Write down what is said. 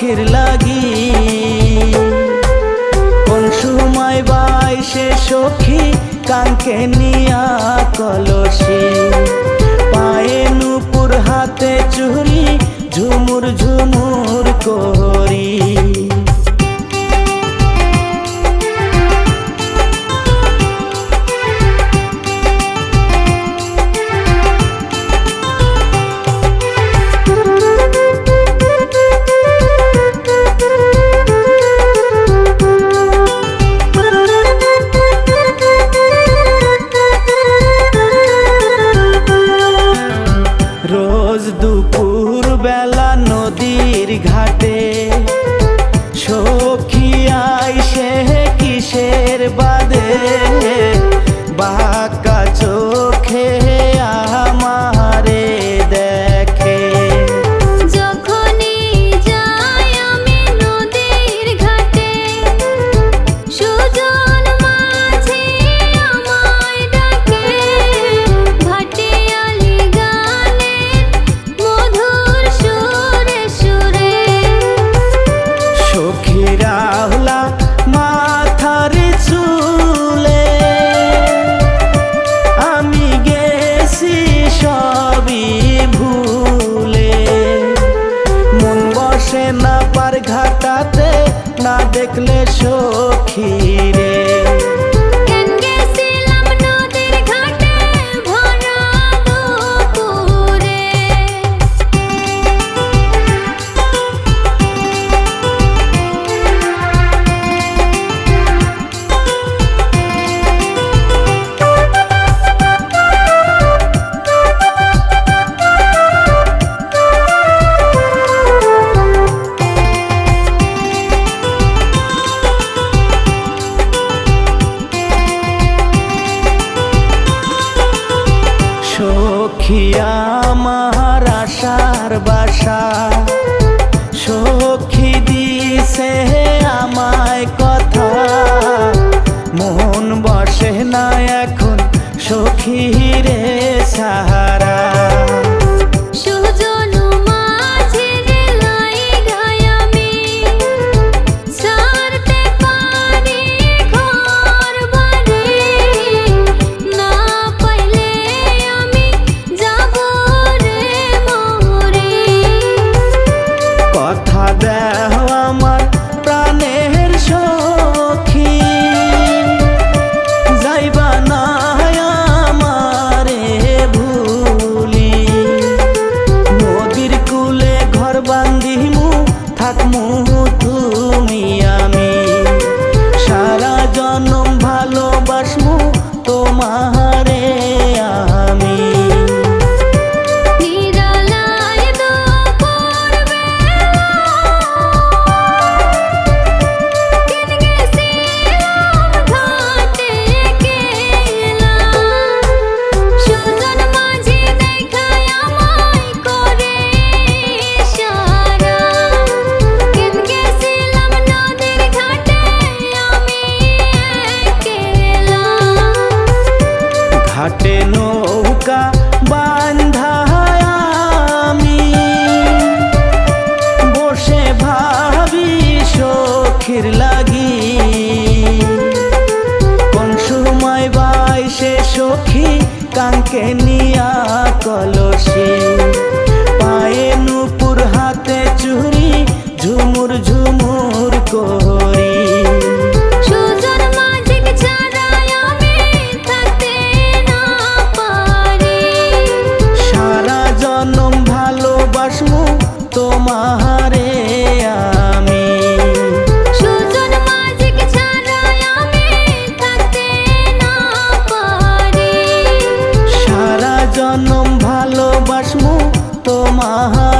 সখীর লাগি। কোন সময় বাইসে সখী কাঙ্কে নিয়া কলসি, পায়ে নুপুর হাতে চুরি ঝুমুর ঝুমুর করি। রোজ দুপুর বেলা নদীর ঘাটে সখী আইসে কিসের বাদে, বাঁকা চোখে আমারে দেখে। যখনই যাই আমি নদীর ঘাটে, সুজন মাঝি আমায় ডাকে। ভাটিয়ালি গানে মধুর সুরে সুরে, সখীরা হলা মাথার চুলে, আমি গেছি সবই ভুলে। মন বসে না পার ঘাটাতে, না দেখলে সখীরে। কেন গেছিলাম নদীর ঘাটে ভরা দুপুরে। সখিয়া আমার আশার বাসা, সখী দিছে আমায় কথা। মন বসে না এখন সখীরে সাহারা। সুজন মাঝির লাইগায় আমি ছাড়তে পারি ঘর বাড়ি। না পাইলে আমি যাব রে মরে। কথা দেও আমার প্রাণের সখী, যাইবা না আমারে ভুলি। নদীর কূলে ঘর বান্ধিমু, থাকমু তুমি আমি। সারা জনম ভালোবাসমু তোমারে আমি। নিরালায় দুপুর বেলা কেন গেছিলাম ঘাটে গেলা। সুজন মাঝি দেখায় আমায় করে ইশারা। কেন গেছিলাম নদীর ঘাটে আমি একলা। ঘাটে নৌকা বান্ধা আমি, বসে ভাবি সখীর লাগি। কোন সময় বাইসে সখী কাঙ্কে নিয়া কলসি, পায়ে নুপুর হাতে চুরি ঝুমুর ঝুমুর করি। সুজন মাঝিক ছাড়া আমি থাকতে না পারি। সারা জনম ভালোবাসমু তোমারে আমি। সুজন মাঝিক ছাড়া আমি থাকতে না পারি। সারা জনম ভালোবাসমু তোমারে।